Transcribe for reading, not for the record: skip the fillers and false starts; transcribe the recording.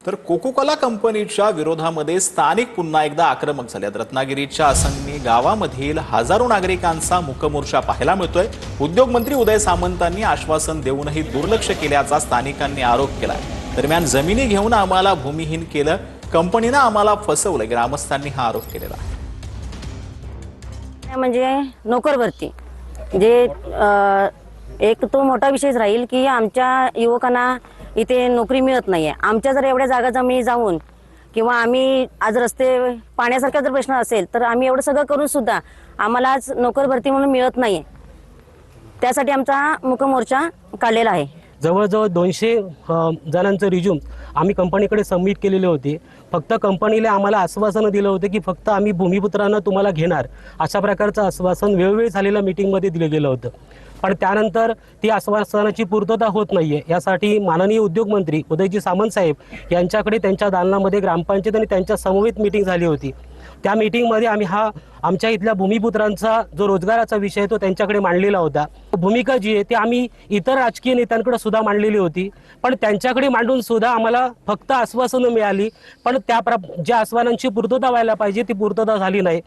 तर cocoa Cola कंपनीच्या विरोधामध्ये स्थानिक पुन्हा एकदा आक्रमक झालेत। रत्नागिरीच्या असंगणी गावामधील हजारो नागरिकांचा मूकमोर्चा पाहायला मिळतोय। उद्योगमंत्री उदय सामंतांनी आश्वासन देऊनही दुर्लक्ष केल्याचा स्थानिकांनी आरोप केलाय। दरम्यान जमिनी घेऊन आम्हाला भूमिहीन केलं, कंपनीनं आम्हाला फसवलं, ग्रामस्थांनी हा आरोप केलेला आहे। म्हणजे नोकर भरती जे एक तो मोठा विषय राहील की आमच्या युवकांना इथे नोकरी मिळत नाहीये। आमच्या जर एवढ्या जागा जमिनी जाऊन किंवा आम्ही आज रस्ते पाण्यासारखा जर प्रश्न असेल तर आम्ही एवढं सगळं करून सुद्धा आम्हाला आज नोकर भरती म्हणून मिळत नाहीये। त्यासाठी आमचा मूकमोर्चा काढलेला आहे। जवळजवळ 200 जणांचं रिझ्यूम आम्ही कंपनीकडे सबमिट केलेले होते। फक्त कंपनीने आम्हाला आश्वासन दिलं होतं की फक्त आम्ही भूमिपुत्रांना तुम्हाला घेणार, अशा प्रकारचं आश्वासन वेळोवेळी झालेल्या मीटिंगमध्ये दिलं गेलं होतं। पण त्यानंतर ती आश्वासनाची पूर्तता होत नाहीये। यासाठी माननीय उद्योगमंत्री उदयजी सामंत साहेब यांच्याकडे त्यांच्या दालनामध्ये ग्रामपंचायत आणि त्यांच्या समवेत मीटिंग झाली होती। त्या मीटिंगमध्ये आम्ही आमच्या इथल्या भूमिपुत्रांचा जो रोजगाराचा विषय आहे तो त्यांच्याकडे मांडलेला होता। भूमिका जी आहे ती आम्ही इतर राजकीय नेत्यांकडे सुद्धा मांडलेली होती, पण त्यांच्याकडे मांडून सुद्धा आम्हाला फक्त आश्वासनं मिळाली, पण ज्या आश्वासनांची पूर्तता व्हायला पाहिजे ती पूर्तता झाली नाही।